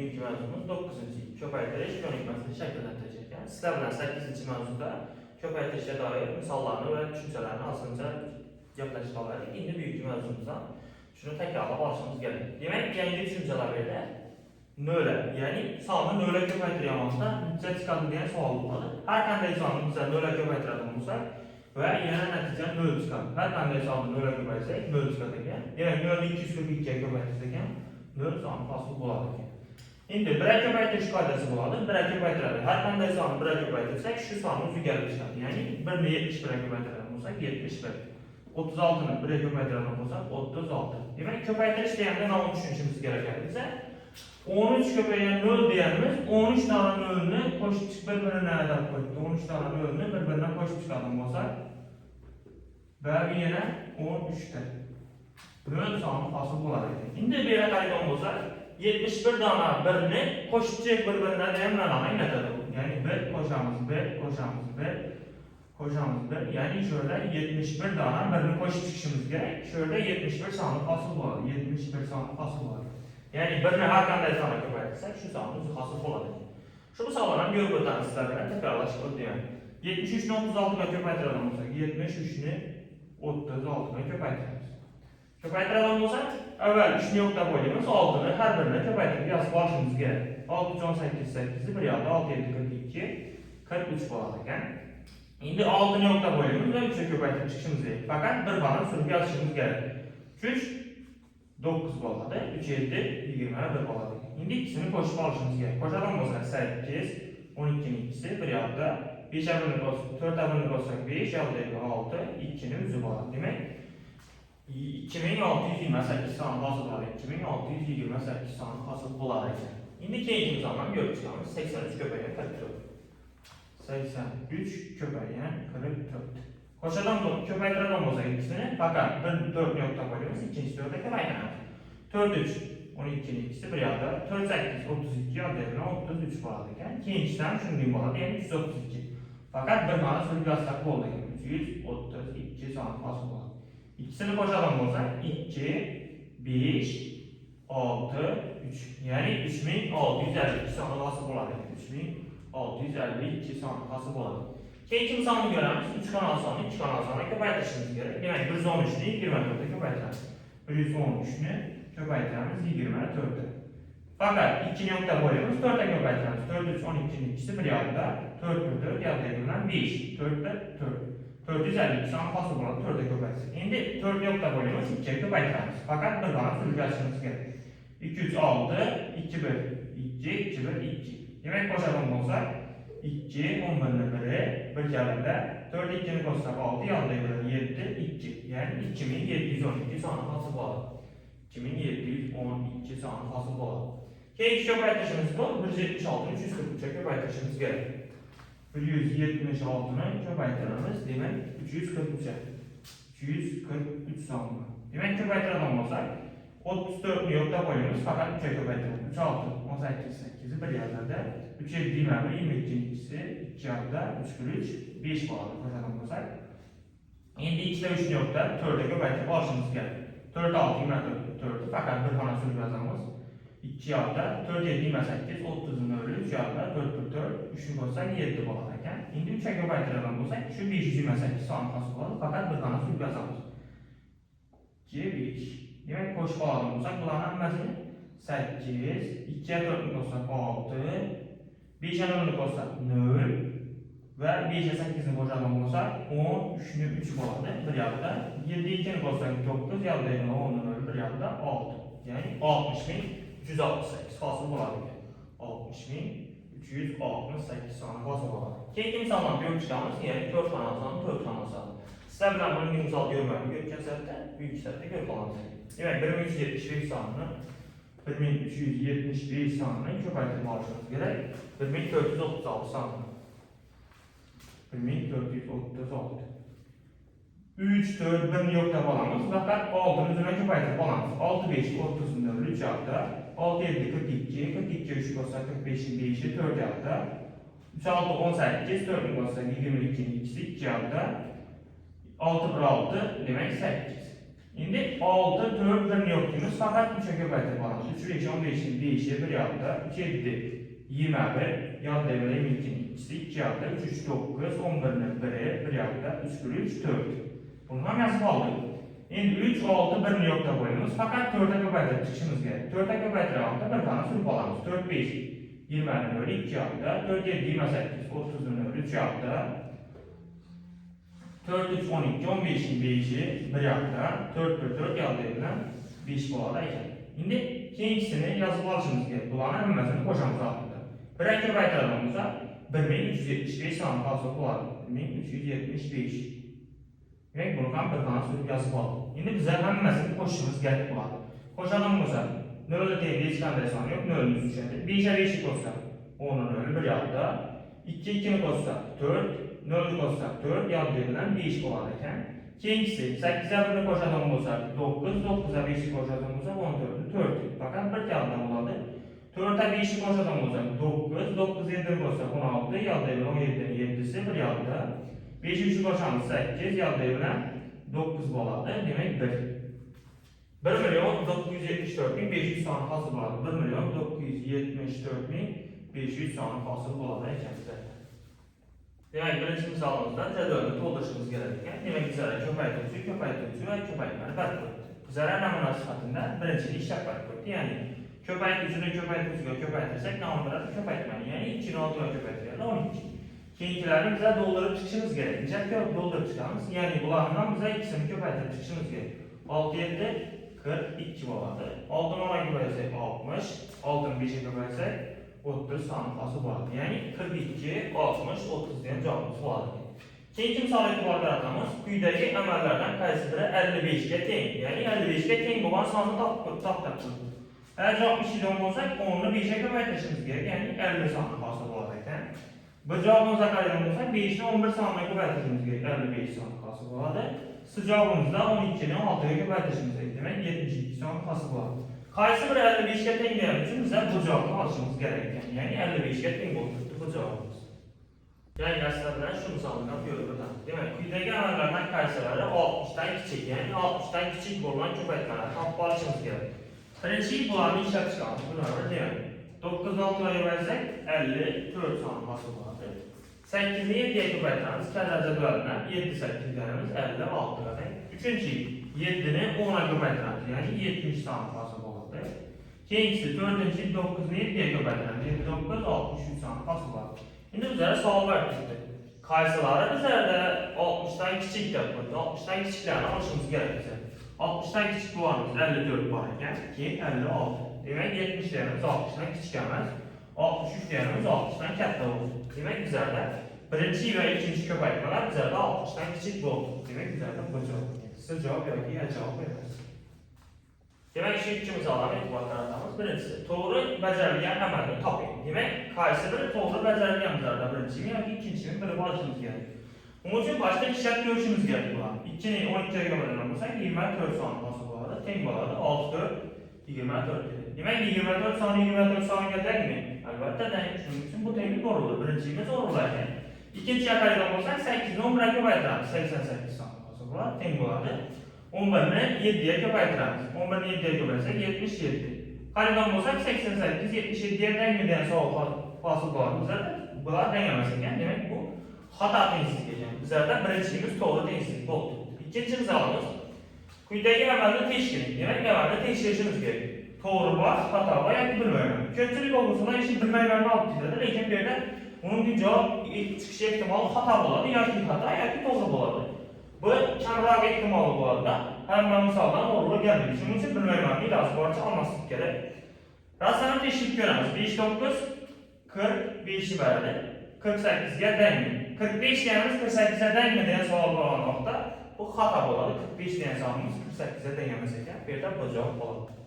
bugünkü mevzumuz 9-cu köpəytiriş konikmasını şəkilləndirəcək. Sizlər bilan 8-ci mevzuda köpəytirişə dair misallarını və düşüncələrini azınca yaxlaşmaları. İndi bugünkü mevzumuzdan şunu təkrarla başlamamız gəlir. Demək, birinci düşüncələr belə nölə, yəni sayını nölə köpəytirəməkdə necə çıxardı deyən sual olmalı. Hər kəndə sayını bizə nölə köpəytirədən olsaq və yenə nəticə nöl çıxardı. Hər kəndə sayını nölə köpəytirsək, nöl çıxardıq. Demək, nölü 242-yə köpəytirsək, nöl sayını fasıl buladır. İndi birə köpəytiriş qaydası buladır, birə köpəytirədik. Hər kəndə sayını birə köpəytirsək, şu sayını üzü gəlir çıxardı. Yəni 1-ni 71-ə köpəytirədən olsaq, 71. 36-nı 1-ə köpəytirədən olsaq, 36. Demək, köpəytiriş deyəndə nə olmuş düşünmemiz gərəkədir bizə? 13 köpəyə nöl deyənimiz 13 tane nölünü qoşub bir-birinə nədən qoydu. 13 tane nölünü bir-birinə qoşub çıxardım olsaq və yenə 13-dür. Nöl sayını fasıl buladır. İndi belə qaydan olsaq 71 dana birini qoşubcaq bir-birinə deyən mənanı nədir? Yəni 1 qoşamız 1, qoşamız 1, qoşamız 1. Yəni şöyle 71 dana birini qoşub çıxışımız gerek. Şöyle 71 sayını fasıl buladır. 71 sayını fasıl buladır. Yəni birini hər kəndə sayını köpəytirsək, şu sayını fasıl buladır. Şu misallardan gör buradan sizlərlə təkrarlaşıb deyəm. 73-nü 36-na köpəytirədən olsaq, 73-nü 36-na köpəytirəmiz. Köpəytirədən olsaq, əvvəl 3-nü yoxda qoyduğumuz 6-nı hər birinə köpəytirib yazıb başımız gələk. 6, 18, 8-i bir yanda 6, 7, 42, 43 buladır. İndi 6-nı yoxda qoyduğumuz və 3-ə köpəytirib çıxışımız deyək. Fəqət bir bana sürüb yazışımız gələk. 3, 9 baladır, 3, 7, 20'ə 1 baladır. İndi ikisini qoşub alışımız gələk. Qoşadan olsaq 8, 12-nin ikisi bir yanda, 5-ə 4-ə 1 olsaq 5, 6, 2-nin üzü baladır. Demək, 2628 sayını hasıl var. 2628 sayını hasıl buladır. İndi ikinci zaman görüb çıxarımız 83 köpəyən 44. 83 köpəyən 44. Qoşadan köpəytirədən olsaq ikisini, fəqət 4 nöqtə qoyuyoruz, ikincisi 4-ə köpəytirəmiz. 4, 3, 12-nin ikisi bir yanda, 4, 8, 32 adedinə 33 baladır. İkincisindən şunu deyim baladır, yəni 332. Fəqət bir mana sürü yazsaq oldu. 332 sayını hasıl buladır. İkisini qoşadan olsaq 2, 5, 6, 3. Yəni 3652 sayını hasıl buladır. 3652 sayını hasıl buladır. İkinci sayını görəmiz, 3 kanal sayını 2 kanal sayına köpəytirişimiz gerek. Demək, 113-nü 24-ə köpəytirəmiz. 113-nü köpəytirəmiz 24-ə. Fəqət 2-ni yoxda qoyuyoruz, 4-ə köpəytirəmiz. 4, 3, 12-nin ikisi bir yanda, 4, 4, 4, yadda edilən 5, 4-də 4. 452 sayını fasıl buladı, 4-ə köpəytirəmiz. İndi 4-ü yoxda qoyuyoruz, 2-yə köpəytirəmiz. Fəqət bir qana sürücəsimiz gerek. 2, 3, 6, 2, 1, 2, 2, 1, 2. Demək, qoşalım olsaq, 2, 11-ni 1'i bir kələndə, 4, 2-ni qoşsaq 6, yanda edilir 7, 2. Yəni 2712 sayını fasıl buladı. 2712 sayını fasıl buladı. İkinci köpəytirişimiz bu, 176-nı 343-ə köpəytirişimiz gerek. 176-nı köpəytirəmiz, demək 343-ə. 343 sayını. Demək, köpəytirədən olsaq, 34-nü yoxda qoyuyoruz, fəqət 3-ə köpəytirəmiz. 3, 6, 18, 8-i bir yerlərdə, 3, 7 deməli, 22-nin ikisi, 2 yanda, 3, 3, 5 baladır qoşadan olsaq. İndi 2-də 3-nü yoxda, 4-ə köpəytirib başımız gəlir. 4, 6, 24-dür, fəqət bir xana sürü yazamız. 2 yanda, 4, 7, 28, 30-un ölü, 3 yanda, 4, 4, 4, 3-ü qoşsaq 7 baladır. İndi 3-ə köpəytirədən olsaq, şu 528 sayını fasıl buladır, fəqət bir xana sürü yazamız. 2, 5. Demək, qoşub alalım olsaq, bunların əməsini 8, 2-yə 4-nü qoşsaq 6, 5-ə 0-nü qoşsaq 0 və 5-ə 8-ni qoşalım olsaq 10, 3-nü 3 boladır bir yanda, 7-yə 2-ni qoşsaq 9, yadda edin 10-nü 0 bir yanda 6. Yəni 60.368 fasıl buladır. 60.368 sayını fasıl buladır. İkinci misaldan böyük çıxamız, yəni 4 kanal sayını 4 kanal sayını. Sizlər bilən bunu bir misal görməyəm, görkən səhətdə, büyük səhətdə gör balansı. Demək, 1375 sayını 1375 sayını köpəytirib alışımız gerek. 1436 sayını. 1436. 3, 4, 1-ni yoxda balamız, fəqət 6-nın üzrə köpəytirib balamız. 6, 5, 30-un 3 yadda, 6, 7, 42, 42, 3 qoşsaq 45-in 5-i 4 yadda, 3, 6, 18, 4-ün qoşsaq 22-nin ikisi 2 yadda, 6, 1, 6, demək 8. İndi 6, 4, 1 yoxduyumuz. Fakat 3'e köpəytib alalım. 3 5, 15'in 5'i 1 yadda. 3 7, 21. Yadda vereyim ilkini. İkisi 2 yadda. 3 3 9, 11'in 1'i 1 yadda. 3 bölü 3 4. Bundan yazıb aldık. İndi 3, 6, 1'ini yoxda qoyumuz. Fakat 4'e köpəytib çıxışımız gerek. 4'e köpəytib alanda bir tane sürüp alamız. 4 5, 20'in bölü 2 yadda. 4 7, 28, 30'un bölü 3 yadda. 4 3 12 15'in 5'i 1 yadda. 4 1 4 yadda edilen 5 bolada ekan. İndi keyingisini yazıb alışımız gerek. Bulanın həmməsini qoşamız altında. Birə köpəytirəmizə 1375 sanı qalsın buladı. 1375. Demek buradan bir tane sürüp yazıb aldım. İndi bizə həmməsini qoşuşumuz gerek buladı. Qoşanımıza 0'da deyil, heç qanday sanı yox, 0'ümüz düşədir. 5'e 5'i qoşsaq 10'un 0'ü 1 yadda. 2 2'ni qoşsaq 4, 0'ü qoşsaq 4 yadda edilen 5 buladı ekan. Keyingisi 8'e 1'ni qoşadığımız olsa 9, 9'a 5'i qoşadığımız olsa 14'ü 4. Bakın bir yaddan buladı. 4'e 5'i qoşadığımız olsa 9, 9 7'ni qoşsaq 16, yadda edilen 17'nin 7'si 1 yadda. 5'i 3'ü qoşanımız 8, yadda edilen 9 buladı. Demek 1. 1 milyon 974 bin 500 tane hasıl buladı. 1 milyon 974 bin 500 tane hasıl buladı ekanizdə. Demek birinci misalımızda cədvəlini dolduruşumuz gerekirken demek bizlere köpəytirici ve köpəytməni fərq qoydu. Bizlere nə münasibətində birincini işlep fərq qoydu. Yani köpəytiricini köpəytirsək nə onlara köpəytməni, yani 2'ni 6'ya köpəytirirlər 12. Keyinkilərini bizə doldurup çıxışımız gerek. Necə doldurup çıxarımız? Yani bunlarından bizə ikisini köpəytirib çıxışımız gerek. 6 7 42 boladı. 6'ını 10'a köpəysək 60, 6'ını 5'e köpəysək 30 sanıqası boladı. Yani 42, 60, 30 diyen cevabımız boladı. Keyinki misal etibar qaratamız, quyudakı əməllərdən qayısıdırı 55'e teng. Yani 55'e teng olan sanı tapdaq. Eğer cevap 2'de olsaq, 10'unu 5'e köpəytirişimiz gerek. Yani 50 sanıqası boladı ekan. Bu cevabımıza qayıdan olsaq, 5'ini 11 sanıqaya köpəytirişimiz gerek. 55 sanıqası boladı. Sıcağımızda 12'ni 6'ya köpəytirişimiz gerek. Demek 72 sanıqası boladı. Qaysı bir 55'e teng deyən üçün bizə bu cevabı alışımız gereken. Yani 55'e teng oldu bu cevabımız. Yani əslində şu misalını yapıyoruz burada. Demek quyudakı əməllərdən qaysıları 60'dan kiçik, yani 60'dan kiçik bulunan köpəytmələr tapıb alışımız gerek. Birinci bunların işlep çıxarımız. Bunları demək 9'dan 6'ya köpəysək 54 sanıqası boladı. 8'ni 7'ye köpəytirəmiz, kədər cədvəlinə 7 8 deyəmiz 56 qədər. Üçüncü 7'ni 10'a köpəytirəmiz, yani 70 sanıqası boladı. Keyingisi 4'üncü 9'nu 7'ye köpəytirəmiz, 7 9 63 sanıqası boladı. İndi bizlərə sual vermişdi. Qaysıları bizlərdə 60'dan kiçik də qoydu. 60'dan kiçiklərini alışımız gerekirse. 60'dan kiçik bularımız 54 var ekan, 2 56. Demek 70 deyəmiz 60'dan kiçik gəlməz. 63 deyəmiz 60'dan katta olsun. Demek bizlərdə birinci ve ikinci köpəytmələr bizlərdə 60'dan kiçik oldu. Demek bizlərdə bu cevap. Size cevap yok ki, ya cevap vermez. Demek şu iki misalları etibar qaratamız. Birincisi, doğru becerilgen əməlini tapayım. Demek qaysı biri doğru becerilgen bizlərdə birincimi, ya ki ikincinin biri başımız gerek. Bunun için başka işlep görüşümüz gerek bulan. 2'ni 12'ye gömülən olursak 24 sanıqası buladı. Teng buladı. 6 4 24 dedi. Demek 24 sanı 24 sanı gedək mi? Əlbəttə deyil. Şunun için bu tengli doğrudur. Birincimiz doğrulayken. İkinciye qayıdan olsak 8'ni 11'e köpəytirəmiz. 88 sanıqası buladı. Teng buladı. 11'ni 7'ye köpəytirəmiz. 11'ni 7'ye köpəysək 77. Qayıdan olsak 88 77'ye denk mi deyən sual fasıl buladı. Bunlar denk eləməsək. Demek bu hata tengsizlik ekan. Bizlərdə birincimiz doğru tengsizlik oldu. İkinci misalımız quyudakı əməlini teşkil. Demek əməlini teşkilişimiz gerek. Doğru var, hata var, ya ki bilməyəm. Kötülük olursa işin bilməyəməni alıb bizlərdə. Lakin bir də onun bir cevap çıxışı ehtimalı hata boladı, ya ki hata, ya ki doğru boladı. Bu kəmraq ehtimalı boladı da həmən misaldan doğru gəlmir. Şunun üçün bilməyəməni lazım varsa almasıq gerek. Rastlanıb teşkil görəmiz. 5 9 45'i verdi. 48'e dəymir. 45 deyəmiz 48'e dəymir deyən sual olan vaxtda bu xata boladı. 45 deyən sualımız 48'e dəyməsək, bir də bu cavab boladı.